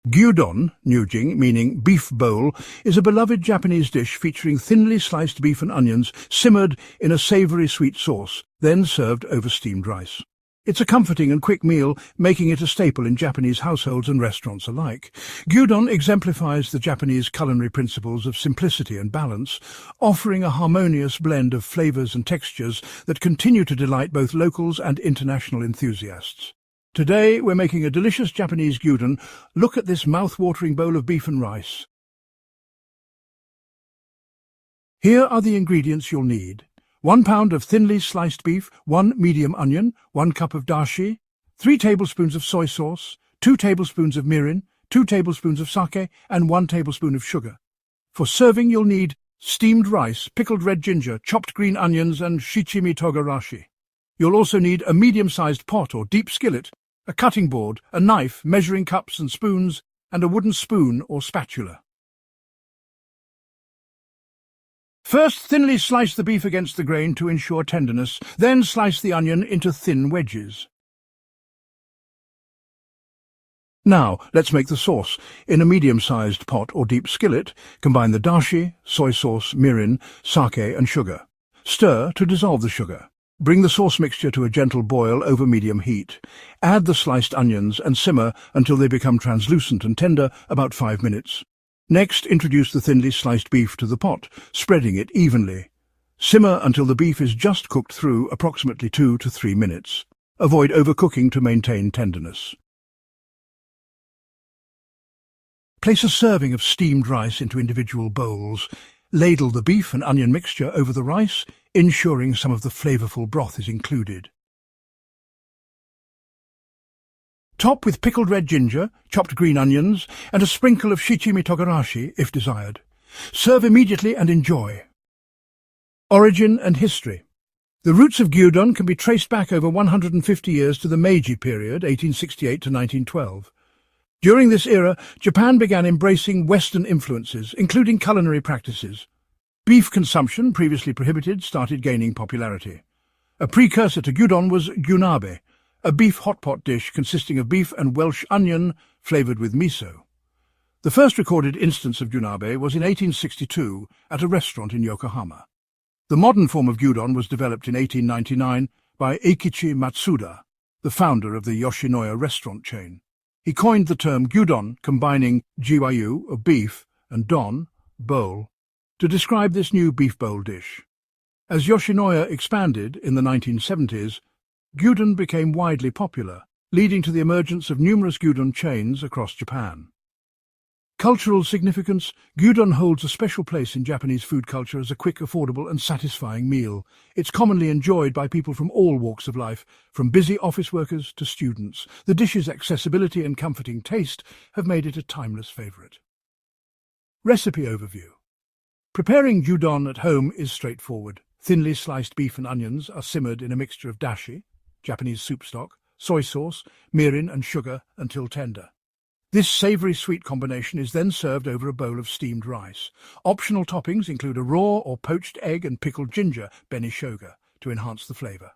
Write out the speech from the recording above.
Gyudon, nyujing, meaning beef bowl, is a beloved Japanese dish featuring thinly sliced beef and onions simmered in a savory-sweet sauce, then served over steamed rice. It's a comforting and quick meal, making it a staple in Japanese households and restaurants alike. Gyudon exemplifies the Japanese culinary principles of simplicity and balance, offering a harmonious blend of flavors and textures that continue to delight both locals and international enthusiasts. Today, we're making a delicious Japanese gyudon. Look at this mouth-watering bowl of beef and rice. Here are the ingredients you'll need. 1 pound of thinly sliced beef, 1 medium onion, 1 cup of dashi, 3 tablespoons of soy sauce, 2 tablespoons of mirin, 2 tablespoons of sake, and 1 tablespoon of sugar. For serving, you'll need steamed rice, pickled red ginger, chopped green onions, and shichimi togarashi. You'll also need a medium-sized pot or deep skillet, a cutting board, a knife, measuring cups and spoons, and a wooden spoon or spatula. First, thinly slice the beef against the grain to ensure tenderness, then slice the onion into thin wedges. Now, let's make the sauce. In a medium-sized pot or deep skillet, combine the dashi, soy sauce, mirin, sake and sugar. Stir to dissolve the sugar. Bring the sauce mixture to a gentle boil over medium heat. Add the sliced onions and simmer until they become translucent and tender, about 5 minutes. Next, introduce the thinly sliced beef to the pot, spreading it evenly. Simmer until the beef is just cooked through, approximately 2 to 3 minutes. Avoid overcooking to maintain tenderness. Place a serving of steamed rice into individual bowls. Ladle the beef and onion mixture over the rice, ensuring some of the flavorful broth is included. Top with pickled red ginger, chopped green onions, and a sprinkle of shichimi togarashi if desired. Serve immediately and enjoy. Origin and history. The roots of gyudon can be traced back over 150 years to the Meiji period, 1868 to 1912. During this era, Japan began embracing Western influences, including culinary practices. Beef consumption, previously prohibited, started gaining popularity. A precursor to gyudon was gyunabe, a beef hot pot dish consisting of beef and Welsh onion flavored with miso. The first recorded instance of gyunabe was in 1862 at a restaurant in Yokohama. The modern form of gyudon was developed in 1899 by Eikichi Matsuda, the founder of the Yoshinoya restaurant chain. He coined the term gyudon, combining jiwayu, or beef, and don, bowl, to describe this new beef bowl dish. As Yoshinoya expanded in the 1970s, gyudon became widely popular, leading to the emergence of numerous gyudon chains across Japan. Cultural significance. Gyudon holds a special place in Japanese food culture as a quick, affordable and satisfying meal. It's commonly enjoyed by people from all walks of life, from busy office workers to students. The dish's accessibility and comforting taste have made it a timeless favorite. Recipe overview. Preparing gyudon at home is straightforward. Thinly sliced beef and onions are simmered in a mixture of dashi, Japanese soup stock, soy sauce, mirin and sugar until tender. This savory-sweet combination is then served over a bowl of steamed rice. Optional toppings include a raw or poached egg and pickled ginger, beni shoga, to enhance the flavor.